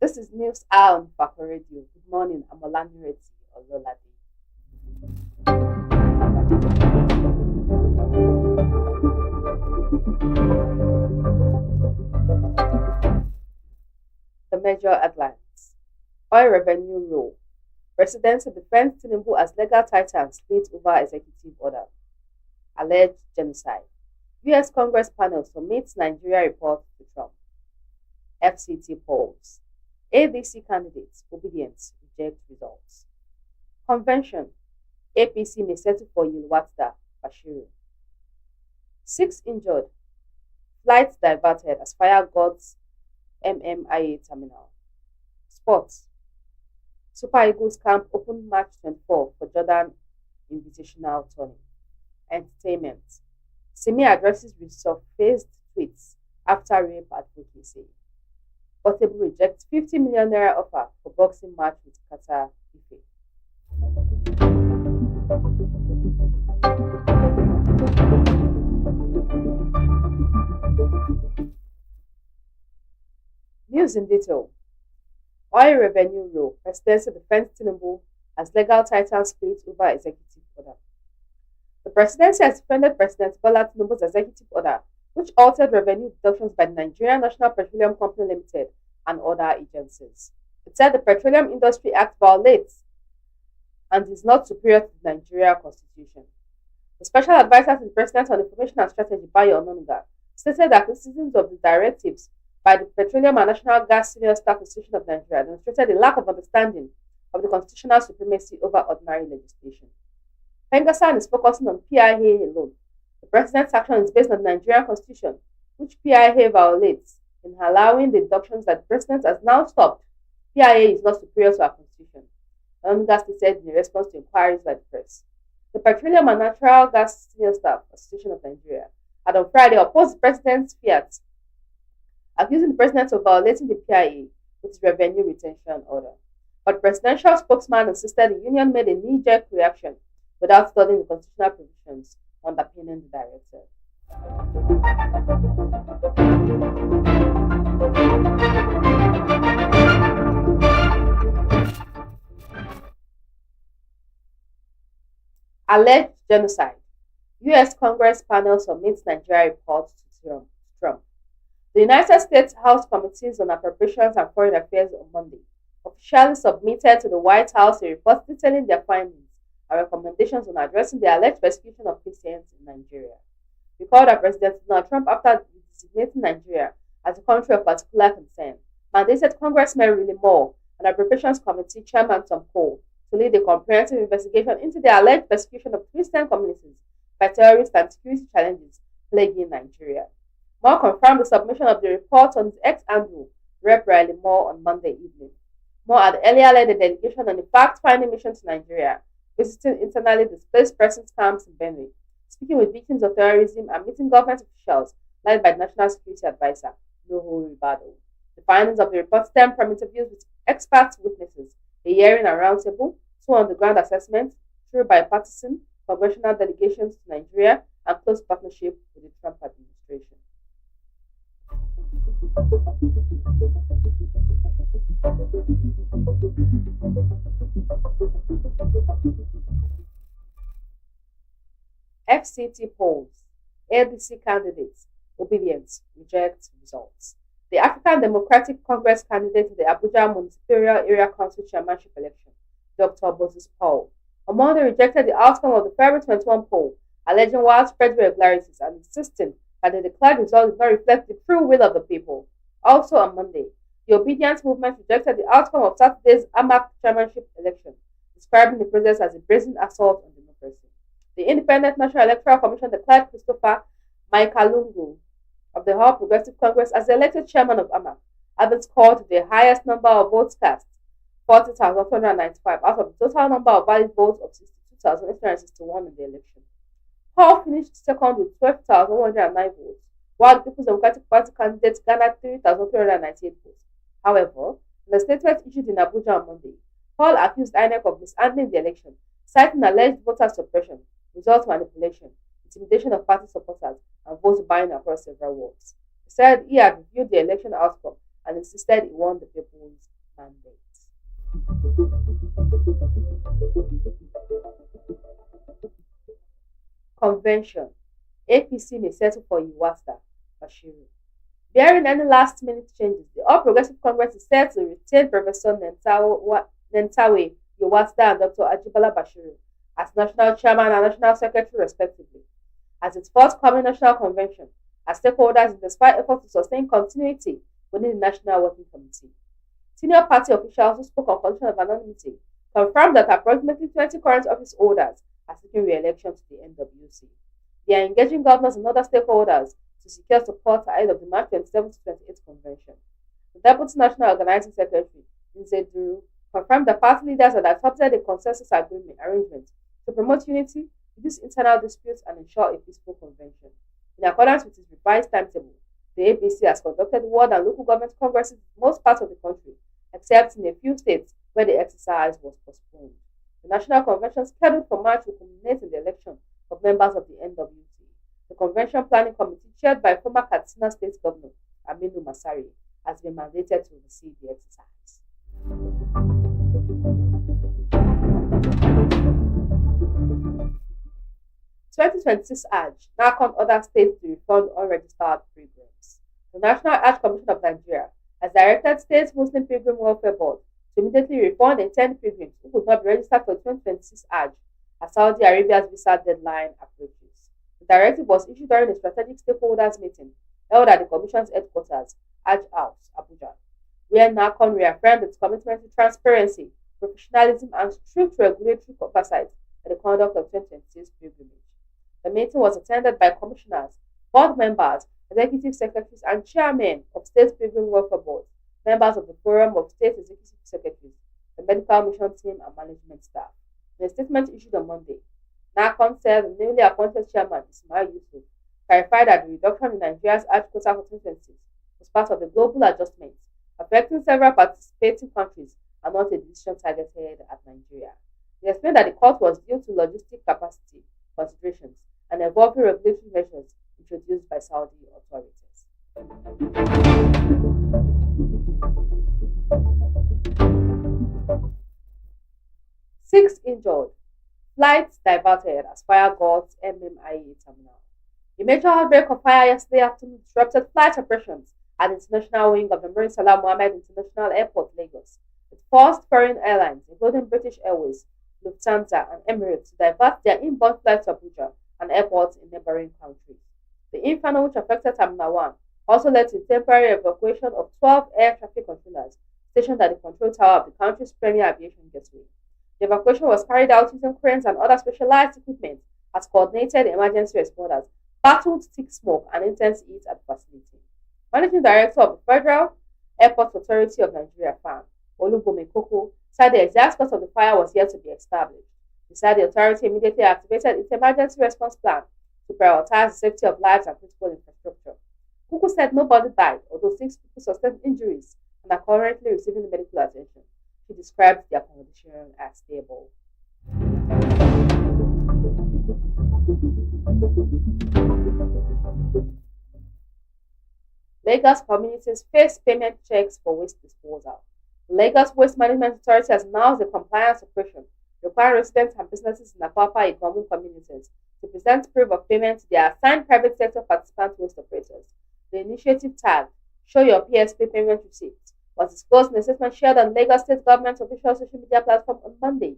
This is News Hour on Ifako Radio. Good morning. I'm Olanireti, Ololade. The major headlines: Oil revenue rule. President defends Tinubu as legal title and split over executive order. Alleged genocide. U.S. Congress panel submits Nigeria report to Trump. FCT polls. ADC candidates obedient reject results. Convention. APC may settle for Yilwatda, Bashiru. 6 injured. Flights diverted as fire guards MMIA terminal. Sports. Super Eagles camp open March 24 for Jordan Invitational Tourney. Entertainment. Simi addresses resurfaced tweets after rape advocacy. Portable rejects 50 million naira offer for boxing match with Qatar Ife. News in detail. Oil revenue rule. Presidency defends Tinubu as legal title split over executive order. The presidency has defended President Bola Tinubu's executive order, which altered revenue deductions by the Nigerian National Petroleum Company Limited and other agencies. It said the Petroleum Industry Act violates and is not superior to the Nigeria Constitution. The special advisor to the President on Information and Strategy, Bayo Ononuga, stated that criticisms of the directives by the Petroleum and National Gas Senior Staff Association of Nigeria demonstrated a lack of understanding of the constitutional supremacy over ordinary legislation. Pengasan is focusing on PIA alone. The President's action is based on the Nigerian Constitution, which PIA violates in allowing the deductions that the President has now stopped. PIA is not superior to our Constitution, Ononuga said in response to inquiries by the press. The Petroleum and Natural Gas Senior Staff Association of Nigeria had on Friday opposed the President's fiat, accusing the President of violating the PIA with its revenue retention order. But the presidential spokesman insisted the union made a knee-jerk reaction without studying the constitutional provisions underpinning the directive. Alleged genocide. U.S. Congress panel submits Nigeria report to Trump. The United States House Committees on Appropriations and Foreign Affairs on Monday officially submitted to the White House a report detailing their findings and recommendations on addressing the alleged persecution of Christians in Nigeria. Recall that President Donald Trump, after designating Nigeria as a country of particular concern, mandated Congressman Willie Moore and Appropriations Committee Chairman Tom Cole to lead a comprehensive investigation into the alleged persecution of Christian communities by terrorists and security challenges plaguing Nigeria. Moore confirmed the submission of the report on his ex-handle, Rep. Riley Moore, on Monday evening. Moore had earlier led a delegation on a fact-finding mission to Nigeria, visiting internally displaced persons camps in Benue, speaking with victims of terrorism and meeting government officials led by the National Security Advisor, Nuhu Ribado. The findings of the report stem from interviews with expert witnesses, a hearing and roundtable, 2 on-the-ground assessments through bipartisan congressional delegations to Nigeria, and close partnership with the Trump administration. FCT polls. ADC candidates obedience reject results. The African Democratic Congress candidate in the Abuja Municipal Area Council chairmanship election, Dr. Moses Paul, on Monday rejected the outcome of the February 21 poll, alleging widespread irregularities and insisting that the declared result did not reflect the true will of the people. Also on Monday, the Obedience Movement rejected the outcome of Saturday's AMAC chairmanship election, describing the process as a brazen assault on democracy. The Independent National Electoral Commission declared Christopher Maikalungu of the All Progressive Congress as the elected chairman of AMAC having scored the highest number of votes cast, 40,495, out of the total number of valid votes of 62,861 in the election. Paul finished second with 12,109 votes, while the People's Democratic Party candidate garnered 3,398 votes. However, in a statement issued in Abuja on Monday, Paul accused INEC of mishandling the election, citing alleged voter suppression, result manipulation, intimidation of party supporters, and vote buying across several wards. He said he had reviewed the election outcome and insisted he won the people's mandate. Convention. APC may settle for Iwata, Bashiru. Bearing any last-minute changes, the All Progressive Congress is set to retain Professor Nentawe Iwata and Dr. Ajibala Bashiru as National Chairman and National Secretary, respectively, as its forthcoming National Convention, as stakeholders intensify efforts to sustain continuity within the National Working Committee. Senior party officials who spoke on condition of anonymity confirmed that approximately 20 current office holders are seeking re-election to the NWC. They are engaging governors and other stakeholders to secure support ahead of the March 27 to 28 convention. The Deputy National Organizing Secretary, Nze Duru, confirmed that party leaders had adopted a consensus arrangement to promote unity, reduce internal disputes, and ensure a peaceful convention. In accordance with its revised timetable, the APC has conducted ward and local government congresses in most parts of the country, except in a few states where the exercise was postponed. The National Convention scheduled for March will culminate in the election of members of the NWC. The Convention Planning Committee, chaired by former Katsina State Governor Aminu Masari, has been mandated to oversee the exercise. 2026 Hajj now on other states to refund unregistered pilgrims. The National Hajj Commission of Nigeria has directed State Muslim Pilgrim Welfare Board to immediately refund intended pilgrims who could not be registered for 2026 Hajj as Saudi Arabia's visa deadline approaches. The directive was issued during a strategic stakeholders meeting held at the Commission's headquarters, Hajj House, Abuja, where NACON reaffirmed its commitment to transparency, professionalism, and strict regulatory oversight in the conduct of 2026 pilgrimage. The meeting was attended by commissioners, board members, executive secretaries, and chairmen of State Pilgrim Welfare Boards, members of the Forum of State Executive Secretaries, the medical mission team, and management staff. In a statement issued on Monday, NACON said the newly appointed chairman, Ismail Yusuf, clarified that the reduction in Nigeria's Hajj quota for 2026 was part of the global adjustment affecting several participating countries and not a decision targeted at Nigeria. He explained that the cut was due to logistic capacity considerations and evolving regulatory measures introduced by Saudi authorities. 6 injured. Flights diverted as fire gulls MMIA terminal. A major outbreak of fire yesterday afternoon disrupted flight operations at the international wing of the Marine Salah Mohammed International Airport, Lagos. It forced foreign airlines, including British Airways, Lufthansa, and Emirates, to divert their inbound flights to Abuja and airports in neighboring countries. The inferno, which affected Terminal 1, also led to the temporary evacuation of 12 air traffic controllers stationed at the control tower of the country's premier aviation gateway. The evacuation was carried out using cranes and other specialized equipment as coordinated emergency responders battled thick smoke and intense heat at the facility. Managing Director of the Federal Airport Authority of Nigeria, FAN, Olubome said the exact cause of the fire was yet to be established. He said the authority immediately activated its emergency response plan to prioritize the safety of lives and critical infrastructure. Kuku said nobody died, although 6 people sustained injuries and are currently receiving medical attention. He described their condition as stable. Lagos communities face payment checks for waste disposal. The Lagos Waste Management Authority has announced a compliance operation requiring residents and businesses in Apapa Igomu communities to present proof of payment to their assigned private sector participant waste operators. The initiative tag, Show Your PSP Payment Receipt, was disclosed in a statement shared on Lagos State Government's official social media platform on Monday.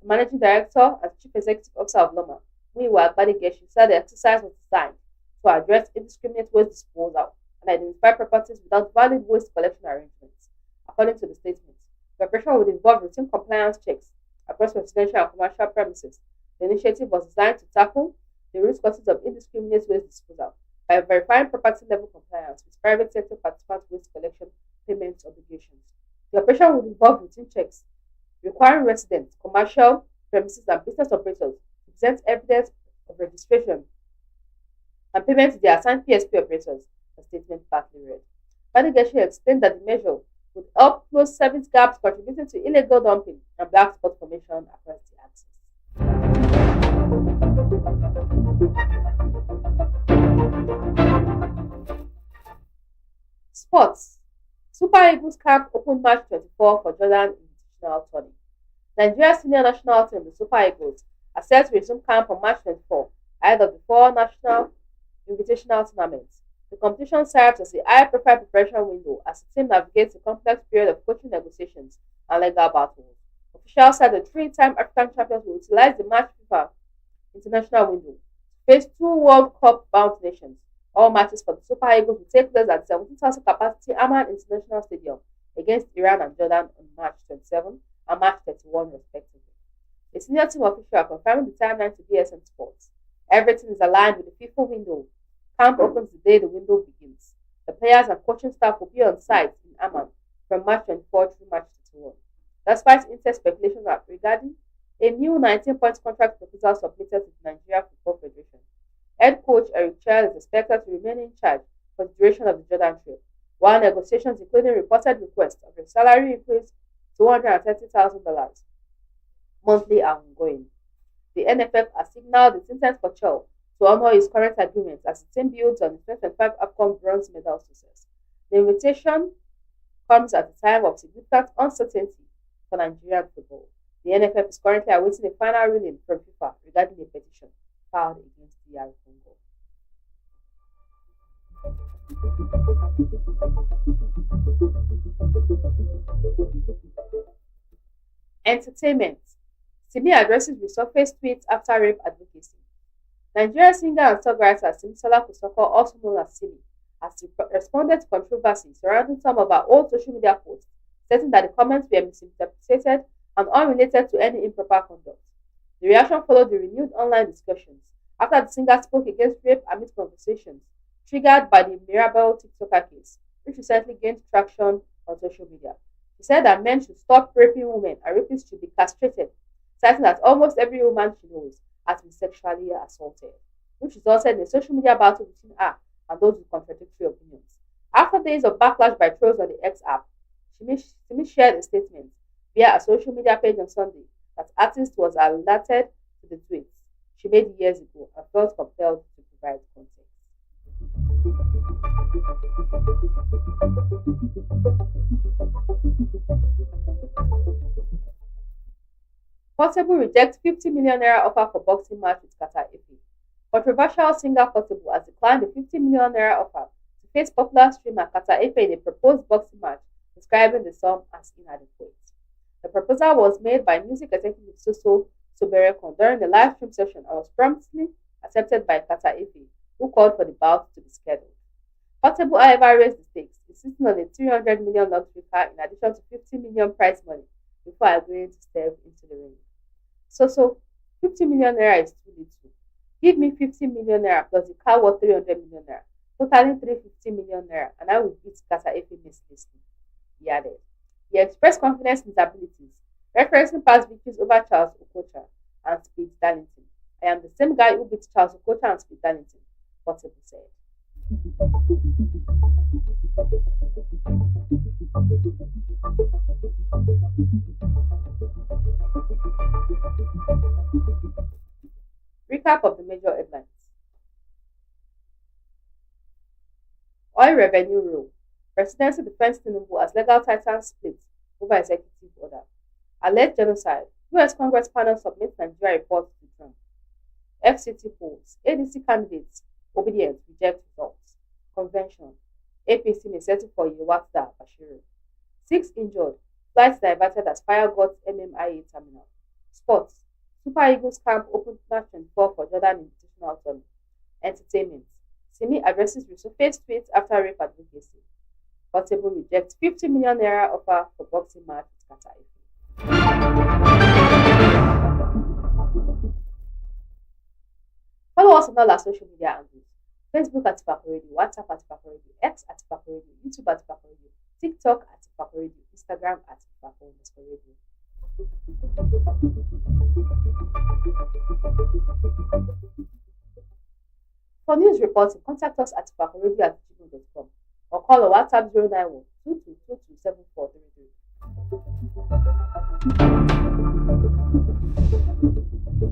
The Managing Director and Chief Executive Officer of Loma, Muyiwa Agbadigeshi, said the exercise was designed to address indiscriminate waste disposal and identify properties without valid waste collection arrangements. According to the statement, the operation would involve routine compliance checks across residential and commercial premises. The initiative was designed to tackle the root causes of indiscriminate waste disposal by verifying property level compliance with private sector participant waste collection payment obligations. The operation would involve routine checks, requiring residents, commercial premises, and business operators to present evidence of registration and payment to their assigned PSP operators, the statement partly read. Badigeshi explained that the measure would help close service gaps contributing to illegal dumping and black spot formation across the axis. Sports. Super Eagles camp open March 24 for Jordan Invitational Tourney. Nigeria's senior national team, the Super Eagles, are set to resume camp on March 24 ahead of the four national invitational tournaments. The competition serves as a high-profile preparation window as the team navigates a complex period of coaching negotiations and legal battles. Officials said the three-time African champions will utilize the March FIFA international window to face two World Cup bound nations. All matches for the Super Eagles will take place at 17,000 capacity Amman International Stadium against Iran and Jordan on March 27 and March 31, respectively. A senior team official confirming the timeline to BSN Sports. Everything is aligned with the FIFA window. Camp opens the day the window begins. The players and coaching staff will be on site in Amman from March 24 through March 31. Despite intense speculation regarding a new 19-point contract proposal submitted to the Nigeria Football Federation, head coach Eric Chelle is expected to remain in charge for the duration of the Jordan trip, while negotiations including reported requests of a salary increase to $230,000 monthly are ongoing. The NFF has signaled its intent for Chelle to honor his current agreement as the team builds on the 2025 AFCON bronze medal success. The invitation comes at a time of significant uncertainty for Nigerian football. The NFF is currently awaiting a final ruling from FIFA regarding a petition filed against DR Congo. Entertainment. Simi addresses resurfaced tweets after rape advocacy. Nigerian singer and songwriter Simisola Kosoko, also known as Simi, has responded to controversy surrounding some of her old social media posts, stating that the comments were misinterpreted and unrelated to any improper conduct. The reaction followed the renewed online discussions after the singer spoke against rape amid conversations triggered by the Mirabel TikToker case, which recently gained traction on social media. She said that men should stop raping women and rapists should be castrated, citing that almost every woman she knows has been sexually assaulted, which resulted in a social media battle between her and those with contradictory opinions. After days of backlash by trolls on the X app, Simi shared a statement via a social media page on Sunday that artist was alerted to the tweets she made years ago and felt compelled to provide context. Portable rejects 50 million naira offer for boxing match with Qatar FA. Controversial singer Portable has declined the 50 million naira offer to face popular streamer Qatar FA in a proposed boxing match, describing the sum as inadequate. The proposal was made by music executive Soso Soberekon during the live stream session and was promptly accepted by Qatar FA, who called for the bout to be scheduled. Portable, however, raised the stakes, insisting on a 300 million luxury car in addition to 50 million prize money before agreeing to step into the ring. So 50 million naira is too little. Give me 50 million naira plus the car worth 300 million naira, totaling 350 million naira, and I will beat Qatar FA mercilessly, he added. He expressed confidence in his abilities, referencing past victories over Charles Okocha and Speed Darlington. I am the same guy who beat Charles Okocha and Speed Darlington, Portable said. Recap of the major headlines. Oil revenue rule. Presidency defends Tinubu as legal titans split over executive order. Alleged genocide. US Congress panel submits Nigeria report to Trump. FCT polls. ADC candidates obedient reject results. Convention. APC may settle for Yewata Bashiru. 6 injured. Flights diverted as fire got MMIA terminal. Sports. Super Eagles camp open March 24 for Jordan Invitational Tournament. Entertainment. Simi addresses resurfaced tweets after rape advocacy. Portable rejects 50 million naira offer for boxing match with Qatar FA. Follow us on all our social media handles. Facebook at Ifako Radio, WhatsApp at Ifako Radio, X at Ifako Radio, YouTube at Ifako Radio, TikTok at Ifako Radio, Instagram at Ifako_radio. For news reporting, contact us at ifakoradio@gmail.com or call or WhatsApp 091 2222 7433.